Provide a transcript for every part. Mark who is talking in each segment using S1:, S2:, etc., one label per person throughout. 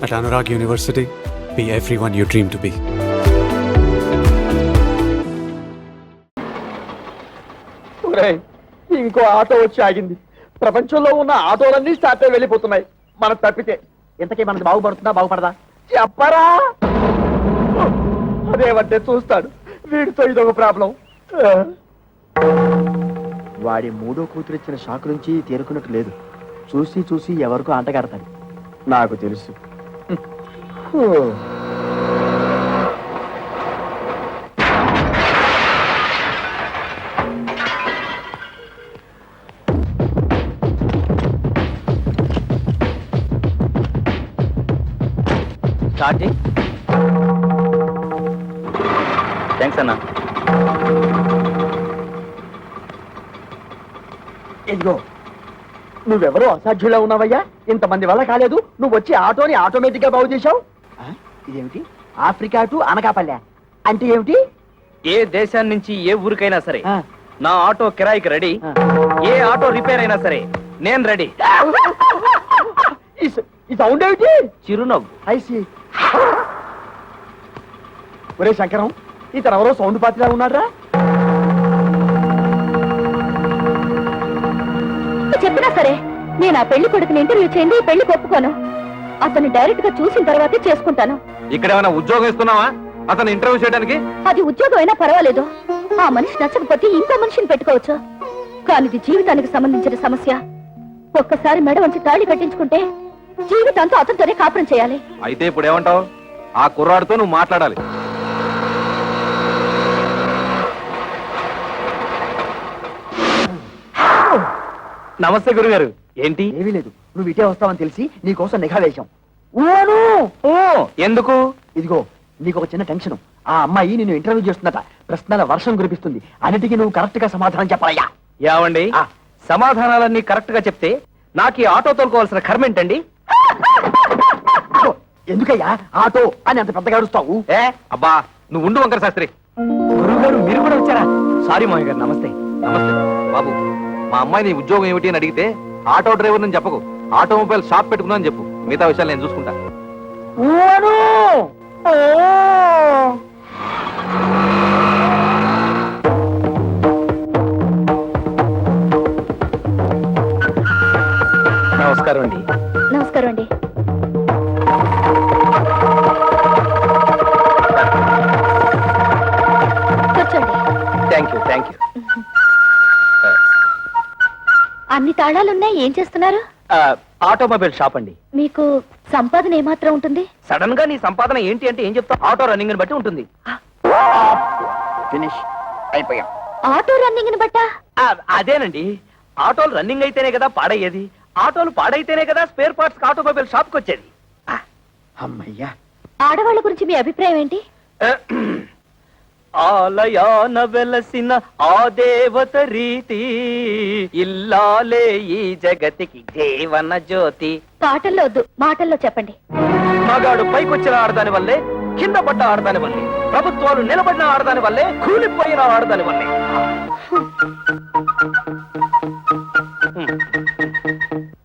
S1: At Anurag University, be everyone you dream to be.
S2: ఇంకో auto వచ్చి ఆగింది. ప్రపంచంలో ఉన్న ఆటోలన్నీ స్టార్ట్ అయి వెళ్ళిపోతున్నాయి. మనం తప్పితే ఇంతకీ మనది బాగుపడుతుందా బాగుపడదా చెప్పరా? అదేమంటే చూస్తాడు. వీడితో ఇదొక ప్రాబ్లం. వాడి మూడో కూతురు ఇచ్చిన షాక్ నుంచి తేరుకున్నట్టు లేదు. చూసి చూసి ఎవరికో అంటగడతాడు. నాకు తెలుసు.
S3: థ్యాంక్స్ అన్నా.
S2: ఇదిగో నువ్వెవరో అసాధ్యులా ఉన్నావయ్యా. ఇంతమంది వల్ల కాలేదు. నువ్వు వచ్చి ఆటోని ఆటోమేటిక్ గా బాగు చేశావు. ఇదేమిటి? ఆఫ్రికా టు అనకాపల్లె అంటే ఏమిటి?
S3: ఏ దేశాన్ని నుంచి ఏ ఊరికైనా సరే నా ఆటో కిరాయికి రెడీ. ఏ ఆటో రిపేర్ అయినా సరే నేను రెడీ.
S2: ఈ సౌండ్ ఏమిటి?
S3: చిరునవ్వు.
S2: ఐసి. ఒరే శంకరం, ఇతను ఎవరో సౌండ్ పార్టీలా ఉన్నారా?
S4: చెప్పినా సరే నేను ఆ పెళ్లి కొడుకుని ఇంటర్వ్యూ చేయండి, ఈ పెళ్లి ఒప్పుకోను. అతన్ని డైరెక్ట్ గా చూసిన తర్వాతే చేసుకుంటాను.
S3: ఇక్కడ ఏమైనా ఉద్యోగం ఇస్తున్నావా అతను ఇంటర్వ్యూ చేయడానికి?
S4: అది ఉద్యోగం అయినా పర్వాలేదు. ఆ మనిషి నచ్చకపోతే ఇంకో మనిషిని పెట్టుకోవచ్చు. కానీ ఇది జీవితానికి సంబంధించిన సమస్య. ఒక్కసారి మెడ వంచి తాళి కట్టించుకుంటే జీవితాంతో అతనితోనే కాపురం చేయాలి.
S3: అయితే ఇప్పుడు ఏమంటావు? ఆ కుర్రాడితో నువ్వు మాట్లాడాలి. నమస్తే గురుగారు. ఏంటి?
S2: ఏమీ లేదు. నువ్వు ఇటే వస్తావని తెలిసి నీ కోసం నిఘా వేశాం.
S3: ఎందుకు?
S2: ఇదిగో నీకు ఒక చిన్న టెన్షన్. ఆ అమ్మాయి నిన్ను ఇంటర్వ్యూ చేస్తుందట. ప్రశ్నల వర్షం కురిపిస్తుంది. అన్నిటికీ నువ్వు కరెక్ట్ గా సమాధానం చెప్పాలయ్యా.
S3: ఏమండి, సమాధానాలన్నీ కరెక్ట్ గా చెప్తే నాకు ఈ ఆటో తోలుకోవాల్సిన కర్మ ఏంటండి?
S2: ఎందుకయ్యా ఆటో అని అంత పెద్దగా అరుస్తావు?
S3: అబ్బా నువ్వు ఉండు వంకర శాస్త్రి. గురువు గారు మీరు కూడా వచ్చారా? సారీ మామయ్య గారు. నమస్తే. నమస్తే బాబు. మా అమ్మాయి నీ ఉద్యోగం ఏమిటి అని అడిగితే ఆటో డ్రైవర్ అని చెప్పకు, ఆటోమొబైల్ షాప్ పెట్టుకున్నాను చెప్పు. మిగతా విషయాలు నేను చూసుకుంటా. నమస్కారం అండి.
S4: నమస్కారం అండి. కూర్చోండి.
S3: Thank you. Thank you.
S4: అన్ని తాళాలున్నాయి. ఏం చేస్తున్నారు?
S3: ఆటోమొబైల్ షాప్ అండి.
S4: మీకు సంపాదన ఏమాత్రం ఉంటుంది?
S3: సడన్ గా నీ సంపాదన ఏంటి అంటే ఏం చెప్తావు? ఆటో రన్నింగ్ బట్టి ఉంటుంది.
S2: ఫినిష్ అయిపోయాం.
S4: ఆటో రన్నింగ్ బట్టా?
S3: అదేనండి. ఆటోలు రన్నింగ్ అయితేనే కదా పాడయ్యేది. ఆటోలు పాడైతేనే కదా స్పేర్ పార్ట్స్ ఆటోమొబైల్ షాప్ కి వచ్చేది.
S2: అమ్మయ్యా.
S4: ఆడవాళ్ళ గురించి మీ అభిప్రాయం ఏంటి?
S3: ఆలయాన వెలసిన ఆ దేవత రీతి ఇల్లాలే ఈ జగతికి దేవన జ్యోతి.
S4: పాటల్లో వద్దు, మాటల్లో చెప్పండి.
S3: మగాడు పైకొచ్చిన ఆడదాని వల్లే, కింద పడ్డ ఆడదాని వల్లే, ప్రభుత్వాలు నిలబడిన ఆడదాని వల్లే, కూలిపోయిన ఆడదాని వల్లే.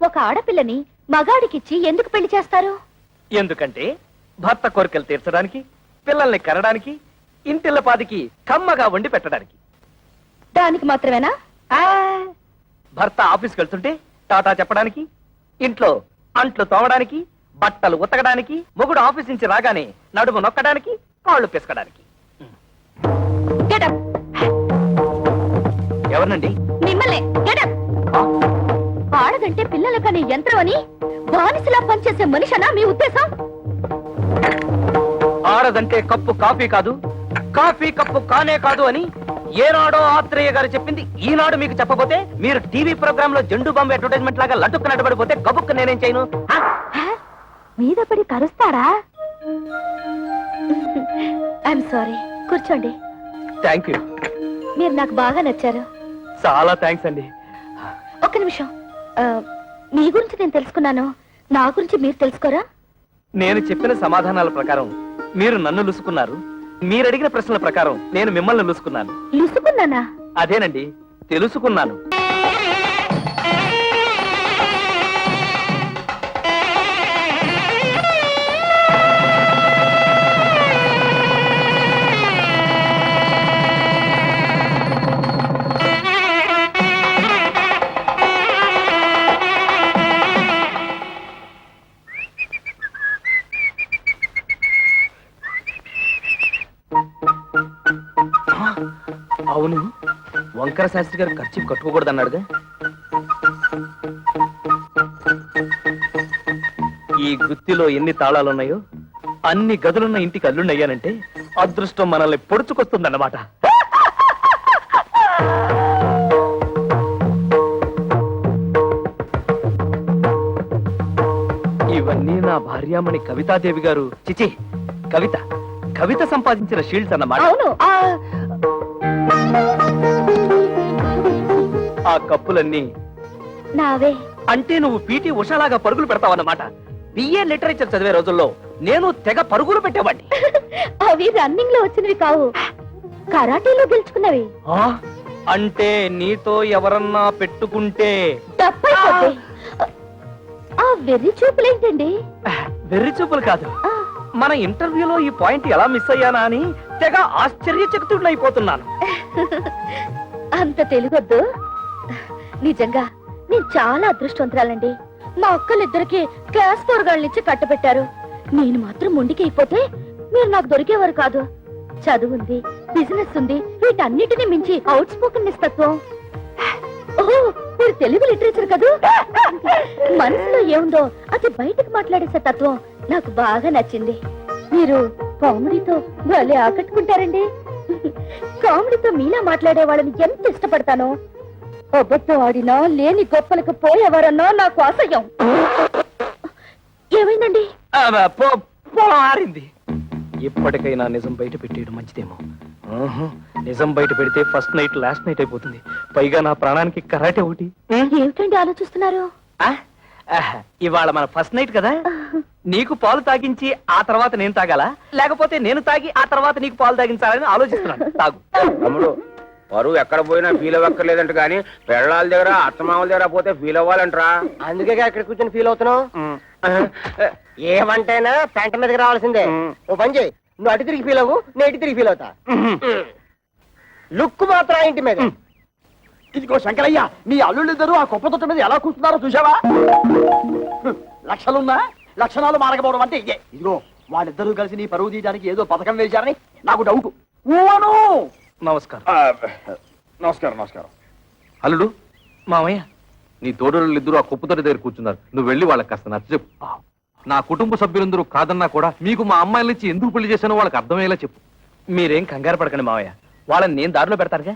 S4: ఒక ఆడపిల్లని మగాడికిచ్చి ఎందుకు పెళ్లి చేస్తారు?
S3: ఎందుకంటే భర్త కోరికలు తీర్చడానికి, పిల్లల్ని కనడానికి, ఇంటిల్లపాదికి కమ్మగా వండి పెట్టడానికి.
S4: దానికి మాత్రమేనా?
S3: భర్త ఆఫీస్కి వెళ్తుంటే టాటా చెప్పడానికి, ఇంట్లో అంట్లు తోమడానికి, బట్టలు ఉతకడానికి, మొగుడు ఆఫీస్ నుంచి రాగానే నడుము నొక్కడానికి, కాళ్ళు పిసకడానికి. ఎవరినండి?
S4: మిమ్మల్ని. ఆడదంటే పిల్లల కనే యంత్రం అని బానిసలా పనిచేసే మనిషనా మీ ఉద్దేశం?
S3: ఆడదంటే కప్పు కాఫీ కాదు, కాఫీ కప్పు కానే కాదు అని ఏనాడో ఆత్రేయ గారు చెప్పింది ఈనాడు మీకు చెప్పబోతే, మీరు టీవీ ప్రోగ్రామ్ లో జెండు బాంబు అడ్వర్టైజ్మెంట్ లాగా లడ్డుకు నడబడిపోతే గబుక్కు నేనేం చేయను?
S4: మీద పడి కరుస్తారా? I'm sorry. కూర్చోండి.
S3: Thank you.
S4: మీరు నాకు బాగా నచ్చారు.
S3: చాలా థ్యాంక్స్ అండి.
S4: ఒక్క నిమిషం. మీ గురించి నేను తెలుసుకున్నాను, నా గురించి మీరు తెలుసుకోరా?
S3: నేను చెప్పిన సమాధానాల ప్రకారం మీరు నన్ను లుసుకున్నారు, మీరు అడిగిన ప్రశ్నల ప్రకారం నేను మిమ్మల్ని లుసుకున్నాను.
S4: లుసుకున్నానా?
S3: అదేనండి, తెలుసుకున్నాను. అవును, వంకర శాస్త్రి గారు ఖర్చు కట్టుకోకూడదు అన్నాడుగా. ఈ గుత్తిలో ఎన్ని తాళాలున్నాయో అన్ని గదులున్న ఇంటికి అల్లుండయ్యానంటే అదృష్టం మనల్ని పొడుచుకొస్తుందన్నమాట. ఇవన్నీ నా భార్యామణి కవితాదేవి గారు, చిచి కవిత కవిత సంపాదించిన షీల్డ్స్ అన్నమాట.
S4: అవును.
S3: ఆ కప్పులన్నీ
S4: నావే.
S3: అంటే నువ్వు పీటీ ఉషాలాగా పరుగులు పెడతావన్నమాట. బిఏ లిటరేచర్ చదివే రోజుల్లో నేను తెగ పరుగులు పెట్టేవాడిని.
S4: అవి రన్నింగ్ లో వచ్చినవి కావు, కరాటీలో గెలుచుకున్నవి.
S3: అంటే నీతో ఎవరన్నా పెట్టుకుంటే
S4: తప్పైపోతే ఆ వెర్రి చూపులేంటండి?
S3: వెర్రి చూపులు కాదు,
S4: ఆ,
S3: మన ఇంటర్వ్యూలో ఈ పాయింట్ ఎలా మిస్ అయ్యానా అని తెగ ఆశ్చర్యచకితుడినైపోతున్నాను.
S4: అంత తెలుగొద్దు. నిజంగా నేను చాలా అదృష్టవంతురాలండి. మా అక్కలిద్దరికి క్లాస్ 4 గాళ్ళనిచ్చి కట్టబెట్టారు. నేను మాత్రం మొండికి అయిపోతే మీరు నాకు దొరికేవారు కాదు. చదువుంది, బిజినెస్ ఉంది, వీటన్నిటిని మించి అవుట్ స్పోకెన్ తత్వం. ఓహో, మీరు తెలుగు లిటరేచర్ కదూ. మనసులో ఏముందో అది బయటకు మాట్లాడేసే తత్వం నాకు బాగా నచ్చింది. మీరు కామెడీతో భలే ఆకట్టుకుంటారండి. కామెడీతో మీలా మాట్లాడే వాళ్ళని ఎంత ఇష్టపడతానో. అబద్ధం ఆడినా లేని గొప్పలకు పోయేవారన్నా నాకు అసహ్యం. ఏమైందండి?
S3: పొలం ఆరింది. ఇప్పటికైనా నిజం బయట పెట్టేయడం మంచిదేమో. నిజం బయట పెడితే ఫస్ట్ నైట్ లాస్ట్ నైట్ అయిపోతుంది. పైగా నా ప్రాణానికి కరాటే ఒకటి.
S4: ఏమిటండి ఆలోచిస్తున్నారు?
S3: ఇవాళ మన ఫస్ట్ నైట్ కదా, నీకు పాలు తాగించి ఆ తర్వాత నేను తాగాలా, లేకపోతే నేను తాగి ఆ తర్వాత నీకు పాలు తాగించాలని ఆలోచిస్తున్నాను. తాగు.
S5: తమ్ముడు, పరువు ఎక్కడ పోయినా ఫీల్ అవ్వక్కర్లేదంట, కానీ పెళ్ళాల దగ్గర అత్తమామల దగ్గర పోతే ఫీల్ అవ్వాలంటరా.
S2: అందుకే ఇక్కడ కూర్చొని ఫీల్ అవుతున్నావు. ఏమంటైనా పెంట మీదకి రావాల్సిందే. ఓ పని చేయి, నువ్వు అటు తిరిగి ఫీల్ అవ్వు, నేను ఇటు తిరిగి ఫీల్ అవుతా. లుక్ మాత్రం ఆ ఇంటి మీద. ఇదిగో శంకరయ్య, నీ అల్లుళ్ళిద్దరూ ఆ కుప్ప తొట్ట మీద ఎలా కూర్చున్నారో చూసావా? లక్షలున్నా లక్షణాలు మారకపోవడం అంటే ఇదే. ఇదిగో వాళ్ళిద్దరూ కలిసి నీ పరువు తీయడానికి ఏదో పథకం వేశారని నాకు డౌట్.
S3: నమస్కారం.
S5: నమస్కారం. నమస్కారం.
S3: అల్లుడు, మామయ్య, నీ తోడళ్ళు ఇద్దరు ఆ కుప్పతోటి దగ్గర కూర్చున్నారు. నువ్వు వెళ్ళి వాళ్ళకి కాస్త నచ్చ చెప్పు. నా కుటుంబ సభ్యులందరూ కాదన్నా కూడా మీకు మా అమ్మాయిల నుంచి ఎందుకు పెళ్లి చేశానో వాళ్ళకి అర్థమయ్యేలా చెప్పు. మీరేం కంగారు పడకండి మామయ్య, వాళ్ళని నేను దారిలో పెడతారుగా.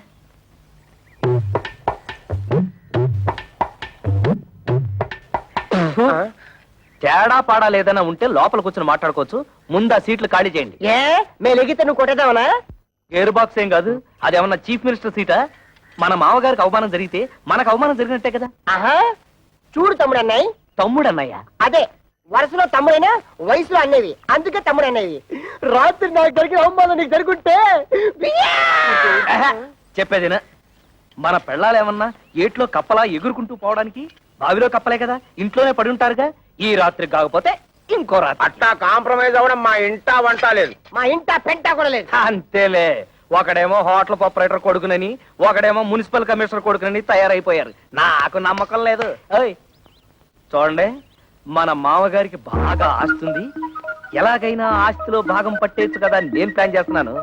S3: తేడా పాడా లేదన్నా ఉంటే లోపల కూర్చొని మాట్లాడుకోవచ్చు. ముందు ఆ సీట్లు ఖాళీ చేయండి.
S2: ఏ మేలెగితే నువ్వు కొట్టేదావనా?
S3: గేర్ బాక్స్ ఏం కాదు, అదేమన్నా చీఫ్ మినిస్టర్ సీటా? మన మామగారికి అవమానం జరిగితే మనకు అవమానం జరిగినట్టే కదా.
S2: ఆహా, చూడు తమ్ముడు అన్నాయి.
S3: తమ్ముడు అన్నయ్య
S2: అదే వరుసలో తమ్ముడైనా వయసులో అన్నవి, అందుకే తమ్ముడు అన్నవి. రాత్రి నాకు జరిగిన అవమానం నీకు జరుగుంటే
S3: చెప్పేదినా, మన పెళ్ళాలేమన్నా ఏట్లో కప్పలా ఎగురుకుంటూ పోవడానికి బావిలో కప్పలే కదా, ఇంట్లోనే పడి ఉంటారుగా. ఈ రాత్రి కాకపోతే ఇంకో రాత్రి.
S5: అట్టా కాంప్రమైజ్ అవ్వడం మా ఇంటా వంట లేదు,
S2: మా ఇంట పెంట కూడా లేదు.
S3: అంతేలే, ఒకడేమో హోటల్ ఆపరేటర్ కొడుకునని, ఒకడేమో మున్సిపల్ కమిషనర్ కొడుకునని తయారైపోయారు. నాకు నమ్మకం లేదు. ఓయ్ చూడండి, మన మామగారికి బాగా ఆస్తుంది. ఎలాగైనా ఆస్తిలో భాగం పట్టేచ్చు కదా అని నేను ప్లాన్ చేస్తున్నాను.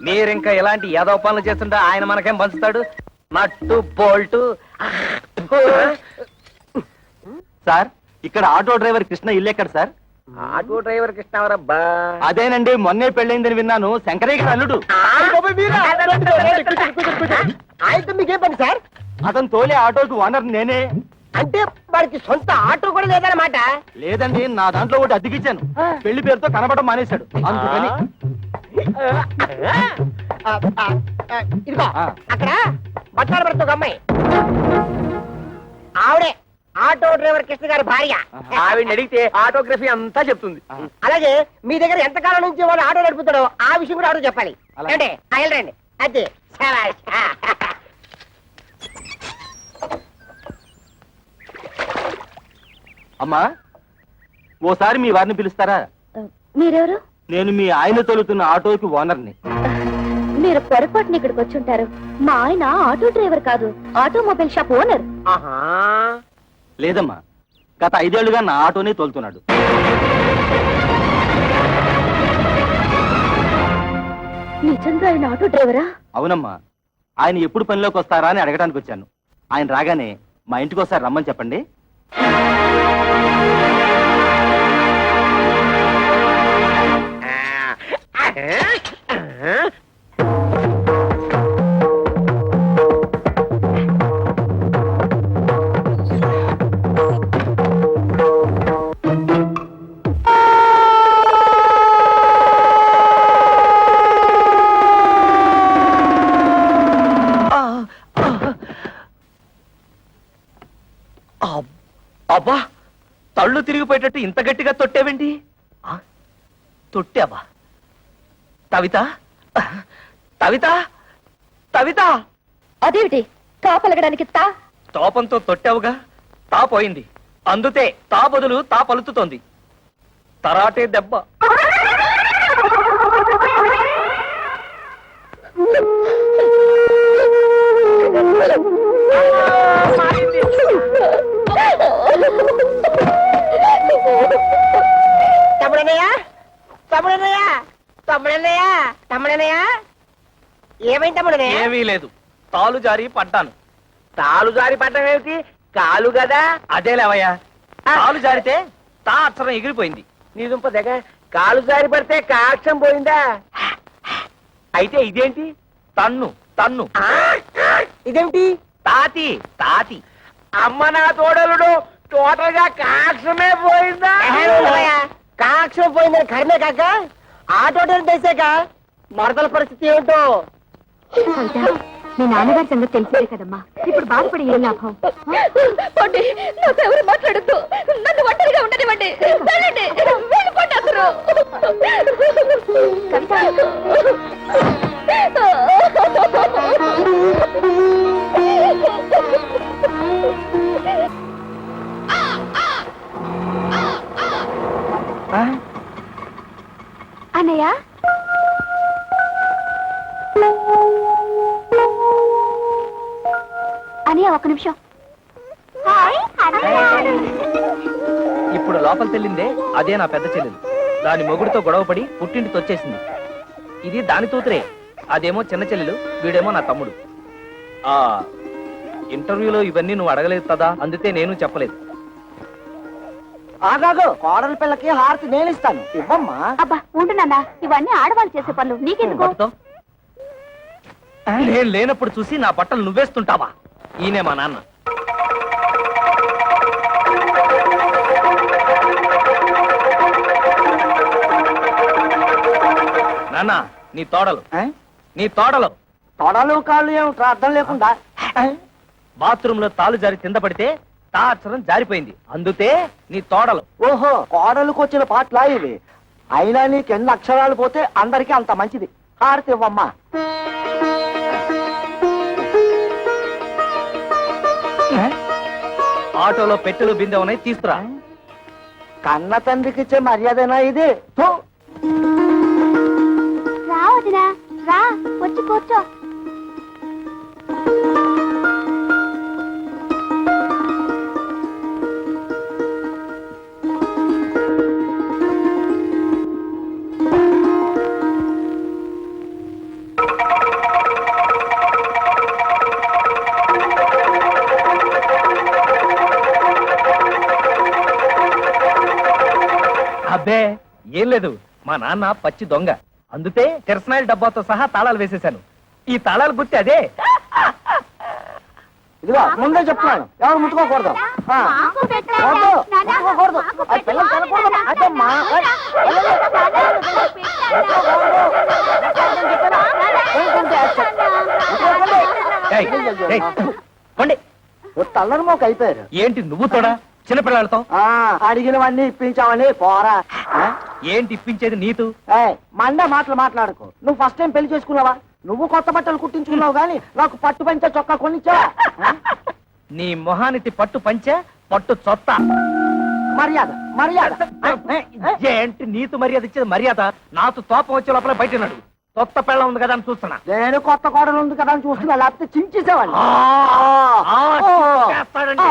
S3: మీరింకా ఎలాంటి యాదవ పనులు చేస్తుంటే ఆయన మనకేం పంచుతాడు? నట్టు బోల్టు. సార్, ఇక్కడ ఆటో డ్రైవర్ కృష్ణ ఇల్లు ఎక్కడ సార్?
S5: Auto driver కృష్ణవరబ్బా.
S3: అదేనండి, మొన్నే పెళ్ళైందని విన్నాను. శంకరయ్య గారు అల్లుడు.
S2: ఆయనతో మీకేం పని సార్?
S3: అతను తోలే ఆటోకి ఓనర్ నేనే.
S2: అంటే వాడికి సొంత ఆటో కూడా లేదన్నమాట.
S3: లేదండి, నా దాంట్లో ఒకటి అద్దెకిచ్చాను. పెళ్లి పేరుతో కనబడడం మానేశాడు, అందుకని.
S2: ఇదిగో అక్కడ బట్టాల పడుతూ ఒక అమ్మాయి, ఆవిడే ఆటో డ్రైవర్ కృష్ణ గారి భార్య.
S3: ఆవిడ అడిగితే ఆటోగ్రఫీ అంతా చెప్తుంది.
S2: అలాగే మీ దగ్గర ఎంతకాలం నుంచి వాడు ఆటో నడుపుతాడో ఆ విషయం కూడా ఆటో చెప్పాలి. అంటే వెళ్ళండి. అదే
S3: అమ్మా, ఓసారి మీ వారిని పిలుస్తారా?
S4: మీరెవరు?
S3: నేను మీ ఆయన తోలుతున్న ఆటోకి ఓనర్ని.
S4: మీరు పొరపాటున ఇక్కడికి వచ్చి ఉంటారు. మా ఆయన ఆటో డ్రైవర్ కాదు, ఆటోమొబైల్ షాప్ ఓనర్.
S3: లేదమ్మా, గత 5 ఏళ్లుగా నా ఆటోనే తోలుతున్నాడు.
S4: నిజంగా ఆయన ఆటో డ్రైవరా?
S3: అవునమ్మా, ఆయన ఎప్పుడు పనిలోకి వస్తారా అని అడగడానికి వచ్చాను. ఆయన రాగానే మా ఇంటికి ఒకసారి రమ్మని చెప్పండి. అబ్బా, తళ్ళు తిరిగిపోయేటట్టు ఇంత గట్టిగా తొట్టావేంటి? తొట్టావా? కవిత, కవిత, కవిత!
S4: అదేమిటి తాపలగడానికి
S3: తోపంతో తొట్టావుగా, తా పోయింది. అందుతే తా బదులు తా పలుకుతోంది. తరాటే దెబ్బ.
S2: ఏమైంది తమ్ముడనయ్య?
S3: ఏమీ లేదు, తాలు జారి పడ్డాను.
S2: తాలు జారి పడ్డం ఏమిటి? కాలు కదా.
S3: అదేలేవయ్యా, తాలు జారితే తా అక్షరం ఎగిరిపోయింది.
S2: నీ దుంప దగ్గ కాలు జారి పడితే కాక్షం పోయిందా? అయితే ఇదేంటి?
S3: తన్ను తన్ను.
S2: ఇదేమిటి?
S3: తాతి తాతి.
S2: అమ్మ నా తోడలుడు, టోటల్ గా కాక్షమే పోయిందా? కాక్షం పోయిందని కర్మే కాక ఆటోటలు తెసాక మరదల పరిస్థితి ఏమిటో.
S4: మీ నాన్నగారి సంగతి తెలిసేదే కదమ్మా, ఇప్పుడు బాధపడి ఏం లాభం? నాతో ఎవరు మాట్లాడద్దు, నన్ను ఒంటరిగా ఉండనివ్వండి. వెళ్ళండి, వెళ్ళిపోండి అందరూ. అన్నయ్య, అన్నయ్య ఒక్క నిమిషం.
S3: ఇప్పుడు లోపల తెల్లిందే అదే నా పెద్ద చెల్లెలు. దాని మొగుడితో గొడవపడి పుట్టింటికి వచ్చేసింది. ఇది దాని తూతురే, అదేమో చిన్న చెల్లెలు, వీడేమో నా తమ్ముడు. ఆ ఇంటర్వ్యూలో ఇవన్నీ నువ్వు అడగలేదు కదా, అందుకే నేను చెప్పలేదు.
S2: ఆగాగు, కోడల పిల్లకి హారతి నేను ఇస్తాను, ఇవ్వమ్మా.
S4: అబ్బా ఉంటున్నా, ఇవన్నీ ఆడవాళ్ళు చేసే పనులు, నీకెందుకు?
S3: పట్టుతో. నేను లేనప్పుడు చూసి నా బట్టలు నువ్వేస్తుంటావా? ఈయనే మా నాన్న. నాన్న, నీ తోడలు, నీ తోడలు.
S2: తొడలు కాళ్ళు ఏమిట్రా అర్థం లేకుండా?
S3: బాత్రూమ్ లో తాలు జారి కింద పడితే తా అక్షరం జారిపోయింది, అందుతే నీ తోడలు.
S2: ఓహో, కోడలకు వచ్చిన పాటలా ఇవి. అయినా నీకు ఎన్ని అక్షరాలు పోతే అందరికీ అంత మంచిది. హారతి ఇవ్వమ్మా.
S3: ఆటోలో పెట్టెలు బిందె ఉన్నాయి, తీసుకురా.
S2: కన్న తండ్రికి ఇచ్చే మర్యాదనా ఇది? థు.
S4: రా వదినా, రా వచ్చి కూర్చో.
S3: అబ్బే ఏం లేదు, మా నాన్న పచ్చి దొంగ, అందుతే కిరసనాయిల డబ్బాతో సహా తాళాలు వేసేశాను. ఈ తాళాలు గుర్తి అదే.
S2: ఇదిగో ముందే చెప్తున్నాను, ఎవరు ముట్టుకోకూడదు. వద్దు, ముట్టుకోకూడదు. ఆ పిల్లలు తినకూడదు. అదమ్మా.
S3: ఏయ్, ఏయ్, పోండి.
S2: తల్లరి మోక అయిపోయారు.
S3: ఏంటి నువ్వు తోడా చిన్నపిల్లలతో?
S2: అడిగినవన్నీ ఇప్పించావని పోరా.
S3: ఏంటి ఇప్పించేది నీతు?
S2: మండే మాటలు మాట్లాడుకో. నువ్వు ఫస్ట్ టైం పెళ్లి చేసుకున్నావా? నువ్వు కొత్త బట్టలు కుట్టించుకున్నావు గానీ నాకు పట్టు పంచ చొక్కా కొనిచ్చా.
S3: నీ మొహానికి పట్టు పంచ, పట్టు చొత్త.
S2: మర్యాద మర్యాద.
S3: ఏంటి నీతు మర్యాద ఇచ్చేది? మర్యాద నాతో తోపం వచ్చే లోపల బయట నడు. కొత్త పెళ్ళ ఉంది కదా అని చూస్తున్నా.
S2: నేను కొత్త కోడలు ఉంది కదా అని చూస్తున్నా, లేకపోతే చించేసేవాడిని.
S3: చేస్తాడండి.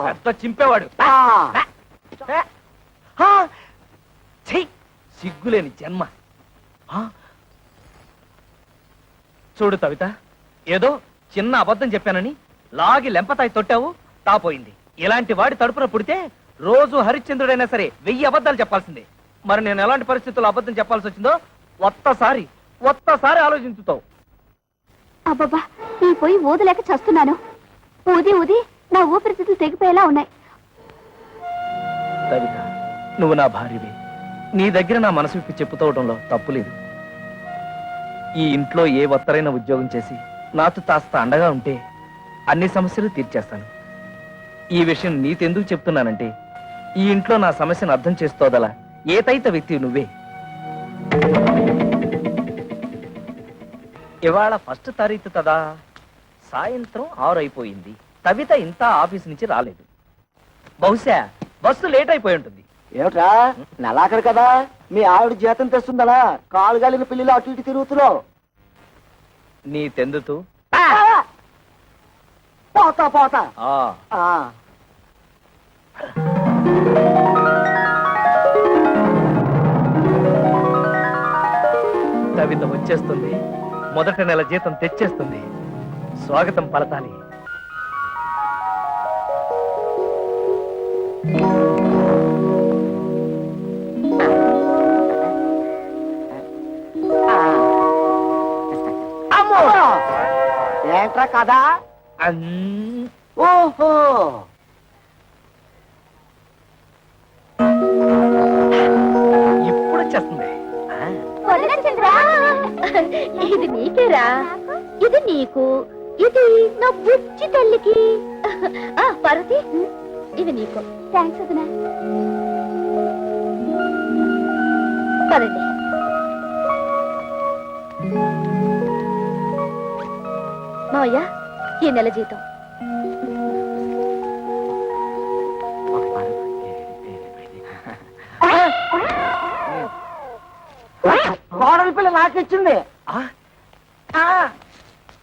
S3: పెద్ద చింపేవాడు. సిగ్గులేని జన్మ. చూడు కవిత, ఏదో చిన్న అబద్ధం చెప్పానని లాగి లెంపతాయి తొట్టావు, తాపోయింది. ఇలాంటి వాడి తడుపున పుడితే రోజు హరిశ్చంద్రుడైనా సరే 1000 అబద్ధాలు చెప్పాల్సిందే. మరి నేను ఎలాంటి పరిస్థితుల్లో అబద్ధం చెప్పాల్సి వచ్చిందో ఒక్కసారి ఆలోచించుతావు.
S4: అబ్బబ్బా, ఈ పొయ్యి ఊదలేక చస్తున్నాను. ఊది ఊది నా ఊపిరితిత్తులు తెగిపోయేలా ఉన్నాయి.
S3: కవిత, నువ్వు నా భార్యవి. నీ దగ్గర నా మనసు విప్పి చెప్పుకోవడంలో తప్పులేదు. ఈ ఇంట్లో ఏ ఒత్తరైన ఉద్యోగం చేసి నాతో కాస్త అండగా ఉంటే అన్ని సమస్యలు తీర్చేస్తాను. ఈ విషయం నీతెందుకు చెప్తున్నానంటే ఈ ఇంట్లో నా సమస్యను అర్థం చేసుకోదలా ఏతైత వ్యక్తి నువ్వే. ఇవాళ 1 తారీఖు కదా, సాయంత్రం 6 అయిపోయింది. కవిత ఇంత ఆఫీస్ నుంచి రాలేదు. బహుశా బస్సు లేట్ అయిపోయి ఉంటుంది.
S2: ఏమిట్రా నెలాఖరు కదా, మీ ఆవిడ జీతం తెస్తుందలా కాలు గాలిన పిల్లలు అటు ఇటు తిరుగుతున్నావు.
S3: నీ తెందుతూ
S2: పోతా
S3: ఆ కవిత వచ్చేస్తుంది. మొదటి నెల జీతం తెచ్చేస్తుంది. స్వాగతం పలతాలి.
S2: అమ్మో, ఏంట్రా కదా? ఓహో,
S3: ఇప్పుడు వచ్చేస్తుంది.
S4: ఇది నీకేరా, ఇది నీకు, ఇది నా బుజ్జి తల్లికి. పార్వతి, ఇది నీకు. థ్యాంక్స్ వదినా. పదండి. మావయ్య, ఈ నెల జీతం.
S2: కోడలి పిల్ల నాకిచ్చింది.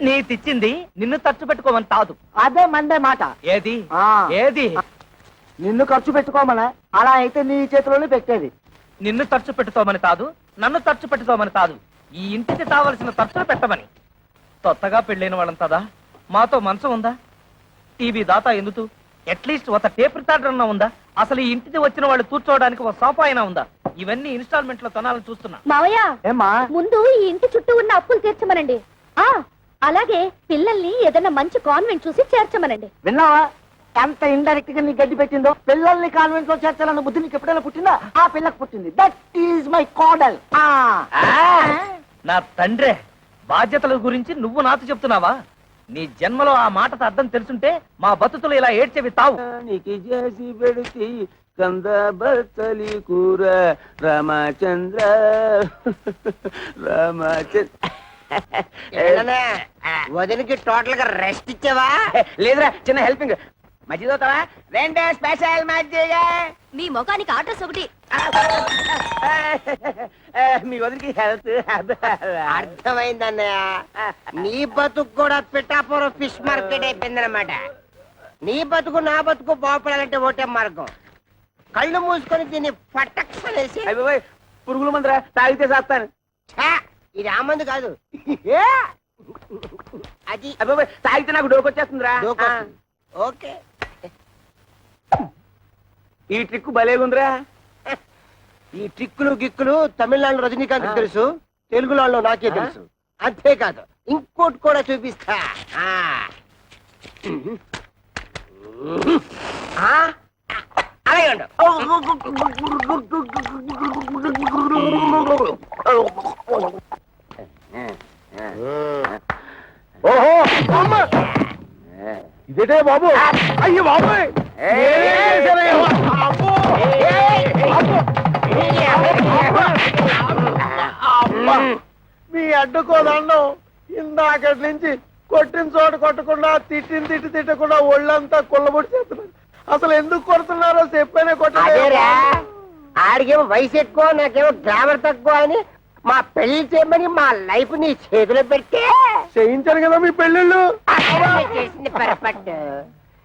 S3: నీ తెచ్చింది నిన్ను ఖర్చు పెట్టుకోమని కాదు.
S2: అదే మండే మాట.
S3: ఏది
S2: ఆ.
S3: ఏది
S2: నిన్ను ఖర్చు పెట్టుకోమనా? అలా అయితే నీ చేతిలోనే పెట్టేది.
S3: నిన్ను ఖర్చు పెట్టుకోమని కాదు, నన్ను ఖర్చు పెట్టుకోమని కాదు, ఈ ఇంటికి కావలసిన ఖర్చులు పెట్టమని. కొత్తగా పెళ్ళైన వాళ్ళంతదా మాతో మంచం ఉందా? టీవీ దాతా ఎందుకు? అట్లీస్ట్ ఒక టేప్ రికార్డర్ అన్నా ఉందా? అసలు ఈ ఇంటికి వచ్చిన వాళ్ళు కూర్చోవడానికి ఒక సోఫా అయినా ఉందా? ఇవన్నీ ఇన్స్టాల్మెంట్ లో కొనాలని చూస్తున్నా.
S4: మావయ్య,
S2: ఏమ్మా?
S4: ముందు ఈ ఇంటి చుట్టూ ఉన్న అప్పులు తీర్చమనండి. అలాగే పిల్లల్ని ఏదైనా మంచి కాన్వెంట్ చూసి చేర్చమనండి.
S2: విన్నావా ఎంత ఇండైరెక్ట్ గా నీ గడ్డి పెట్టిందో? పిల్లల్ని కాన్వెంట్ లో చేర్చాలన్న బుద్ధి నీకు ఎప్పుడైనా పుట్టిందా? ఆ పిల్లకు పుట్టింది. దట్ ఈజ్ మై కోడల్.
S3: నా తండ్రే, బాధ్యతల గురించి నువ్వు నాతో చెప్తున్నావా? నీ జన్మలో ఆ మాటతో అర్థం తెలుసుంటే మా బతుకులు ఇలా ఏడ్చేవి తావు.
S5: నీకి చేసి పెడితే కంద బచ్చలి కూర రామచంద్ర
S6: వదిలికి టోటల్ గా రెస్ట్ ఇచ్చావా?
S5: లేదురా, చిన్న హెల్పింగ్. మజ్జిగ అవుతావా? 2 స్పెషల్ మజ్జిగ.
S4: మీ ముఖానికి ఆర్డర్స్ ఒకటి.
S5: మీ వదిలికి హెల్త్
S6: అర్థమైందన్నయ్య. నీ బతుకు కూడా పిఠాపురం ఫిష్ మార్కెట్ అయిపోయిందన్నమాట. నీ బతుకు నా బతుకు బాగుపడాలంటే ఒకటే మార్గం. కళ్ళు మూసుకొని దీన్ని పట్టక్షనేసి.
S5: అయిపోయి పురుగుల మందురా, తాగితే చేస్తాను.
S6: ఇది ఆ మందు కాదు, అది
S5: అయిపోయి తాగితే నాకు డోకొచ్చేస్తుందిరా.
S6: దూకొస్తుంది. ఓకే,
S5: ఈ ట్రిక్ భలేగుందిరా.
S6: ఈ ట్రిక్కులు గిక్కులు తమిళనాడు రజనీకాంత్ తెలుసు, తెలుగులో నాకే తెలుసు. అంతేకాదు ఇంకోటి కూడా చూపిస్తా. అలాగే ఉండు.
S5: ఓహో అమ్మ! ఇదేటే బాబు? అయ్యో బాబోయ్!
S2: మీ అడ్డుకోదండం ఇందాకటి నుంచి కొట్టిన చోట కొట్టకుండా తిట్టకుండా ఒళ్ళంతా కొల్లబొడి చేస్తున్నారు. అసలు ఎందుకు కొడుతున్నారో చెప్పనే
S6: అదేరా, ఆడికేమో వయసు ఎక్కువ, నాకేమో గ్రామర్ తక్కువ అని మా పెళ్లి చేయమని మా లైఫ్ నీ చేతిలో పెడితే
S2: చేయించారు కదా మీ పెళ్ళిళ్ళు.
S6: చేసింది పొరపాటు.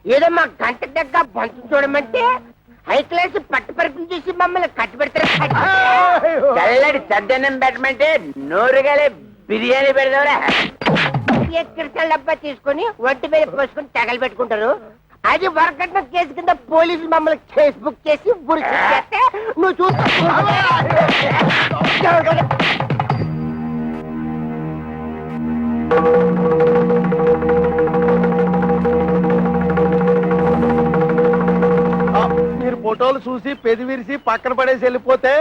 S6: ఏదో మా గంట దగ్గర బంతు చూడమంటే హై క్లాస్ పట్టు పరుపులు చూసి మమ్మల్ని కట్టు పెడతారు.
S5: చల్లడి చద్దన్నం పెట్టమంటే నోరుగాలే బిర్యానీ పెడదావురా.
S6: జాతీయ క్రికెట్ డబ్బా తీసుకుని ఒంటి మీద పోసుకుని తగలు పెట్టుకుంటారు. అది వరకట్న కేసు కింద పోలీసులు మమ్మల్ని కేసు బుక్ చేసి ఉరి చేస్తే నువ్వు చూస్తా.
S7: మీరు ఫోటోలు చూసి పెదివిరిసి పక్కన పడేసి వెళ్ళిపోతే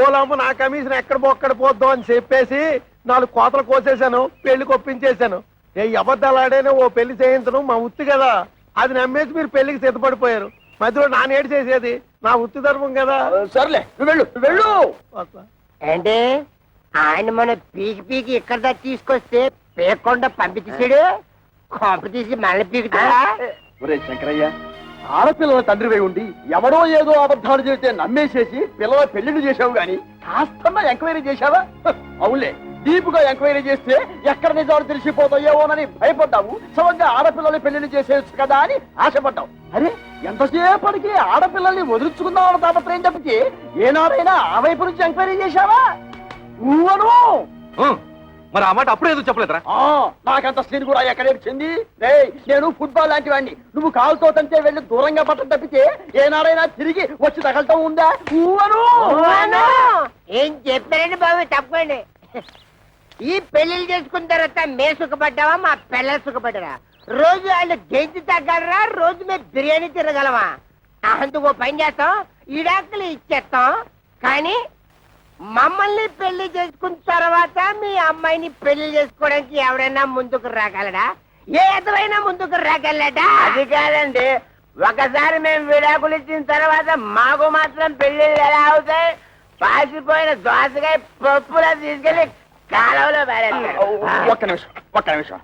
S7: ఓలమ్మ నా కమిషన్ ఎక్కడ బొక్కడ పోద్దాం అని చెప్పేసి 4 కోతలు కోసేశాను, పెళ్లి కొప్పించేశాను. ఏ అబద్ధాలాడేనే ఓ పెళ్లి చేయించను మా ఉత్తి కదా, అది నమ్మేసి మీరు పెళ్లికి సిద్ధపడిపోయారు. మధ్యలో నా నేడు చేసేది నా ఉత్తి ధర్మం కదా.
S2: సర్లే నువ్వు వెళ్ళు, నువ్వు వెళ్ళు.
S7: వస్తా.
S6: అంటే ఆయన మన పీకి పీకి ఇక్కడ దాకా తీసుకొస్తే పేకుండా పంపించేసాడు. కొంప తీసి మళ్ళీ పీకుతాడా?
S2: ఒరే శంకరయ్య, ఆడపిల్లల తండ్రివై ఉండి ఎవరో ఏదో అబద్ధాలు చేస్తే నమ్మేసేసి పిల్లల పెళ్లిళ్ళు చేసావు గాని కాస్తన్నా ఎంక్వైరీ చేశావా? అవులే, డీపుగా ఎంక్వైరీ చేస్తే ఎక్కడ నిజాలు తెలిసిపోతాయేమోనని భయపడ్డావు. సమంగా ఆడపిల్లల్ని పెళ్లిళ్ళు చేసేయచ్చు కదా అని ఆశపడ్డావు. అరే ఎంతసేపటికి ఆడపిల్లల్ని వదిలించుకుందామన్న తాపత్రయం తప్పితే ఏనాడైనా ఆ వైపు నుంచి ఎంక్వైరీ చేశావా? నువ్వను
S3: మరి ఆ మాట అప్పుడే ఏదో చెప్పలేదురా?
S2: నాకంత సీన్ కూడా ఎక్కడేర్చింది. నేను ఫుట్బాల్ లాంటి వాడిని, నువ్వు కాలుతో తంటే వెళ్ళి దూరంగా పట్టం తప్పితే ఏనాడైనా తిరిగి వచ్చి తగలటం ఉందా?
S6: ఏం చెప్పారండి బాబు, తప్పండి. ఈ పెళ్లిళ్ళు చేసుకున్న తర్వాత మేము సుఖపడ్డావా, మా పిల్లలు సుఖపడ్డారా? రోజు వాళ్ళు గెంజి తగ్గలరా, రోజు మేము బిర్యానీ తిరగలమా? అందుకు పని చేస్తాం, ఈడాకులు ఇచ్చేస్తాం. కానీ మమ్మల్ని పెళ్లి చేసుకున్న తర్వాత మీ అమ్మాయిని పెళ్లి చేసుకోవడానికి ఎవరైనా ముందుకు రాగలడా? ఏ ఎదవైనా ముందుకు రాగలడా?
S5: అది కాదండి, ఒకసారి మేము విడాకులు ఇచ్చిన తర్వాత మాకు మాత్రం పెళ్లిళ్ళు ఎలా అవుతాయి? పాసిపోయిన దోసకాయ పప్పులో తీసుకెళ్లి కాలంలో పారేస్తారు.
S2: ఒక్క నిమిషం.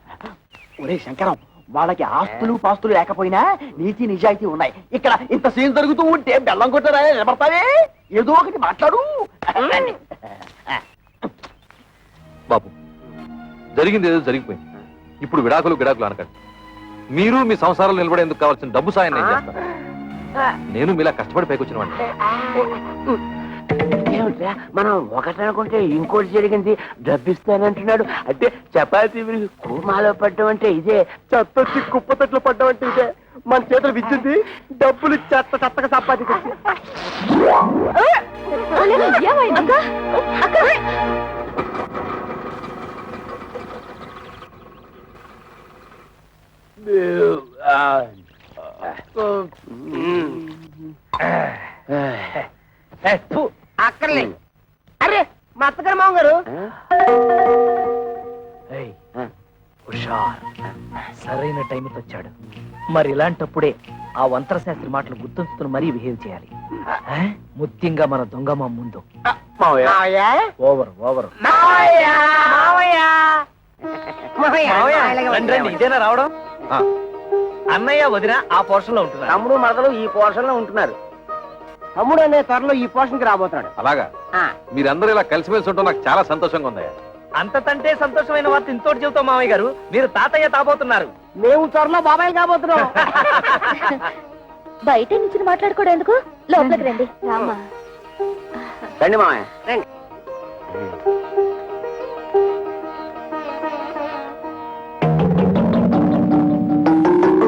S2: ఒరే శంకరం, వాళ్ళకి ఆస్తులు పాస్తులు లేకపోయినా నీతి నిజాయితీ ఉన్నాయి. ఇక్కడ ఇంత సీన్ జరుగుతూ ఉంటే బెల్లం కొట్టరా నిలబడతావే? ఏదో ఒకటి మాట్లాడు.
S3: బాబు, జరిగింది ఏదో జరిగిపోయింది. ఇప్పుడు విడాకులు అనకండి. మీరు మీ సంసారాలు నిలబడేందుకు కావాల్సిన డబ్బు సాయం నేను చేస్తాను. నేను మీలా కష్టపడి పైకొచ్చిన వాడిని.
S5: ఏమిట్రా మనం ఒకటి అనుకుంటే ఇంకోటి జరిగింది, డబ్బిస్తానంటున్నాడు. అంటే చపాతీ విరిగి కూమాలో పడ్డం అంటే ఇదే,
S7: చెత్తొచ్చి కుప్పతొట్లు పడ్డం అంటే ఇదే. మన చేతులు విచ్చింది, డబ్బులు చెత్తగా సంపాదించి.
S6: అక్కర్లేదు. అరే మా అత్తగారు మామ గారు,
S8: సరైన టైంకి వచ్చాడు. మరి ఇలాంటప్పుడే ఆ వంతర శాస్త్రి మాటలు గుర్తుంచుకుని మరీ బిహేవ్ చేయాలి. ముఖ్యంగా మన దొంగమ్మ ముందు
S6: మావయ్య
S8: ఓవర్ ఓవర్.
S6: మావయ్య మావయ్య మావయ్య
S8: రండి, ఇదేనా రావడం? అన్నయ్య వదిన ఆ పోర్షన్ లో ఉంటున్నారు.
S6: తమ్ముడు మరదలు ఈ పోర్షన్ లో ఉంటున్నారు. తమ్ముడు అనే త్వరలో ఈ పోర్షన్ కి రాబోతున్నాడు.
S3: అలాగా? మీరందరూ ఇలా కలిసిమెలిసి ఉండటం నాకు చాలా సంతోషంగా ఉందయ్యా.
S8: అంతకంటే సంతోషమైన వార్త ఇంతోటి చెబుతాం మామయ్య గారు, మీరు తాతయ్య తాబోతున్నారు.
S6: మేము త్వరలో బాబాయ్ కాబోతున్నాం.
S4: బయట నుంచి మాట్లాడుకోవడం ఎందుకు, లోపలికి రండి. రామ్మా.
S5: రండి మామయ్య.
S6: రండి.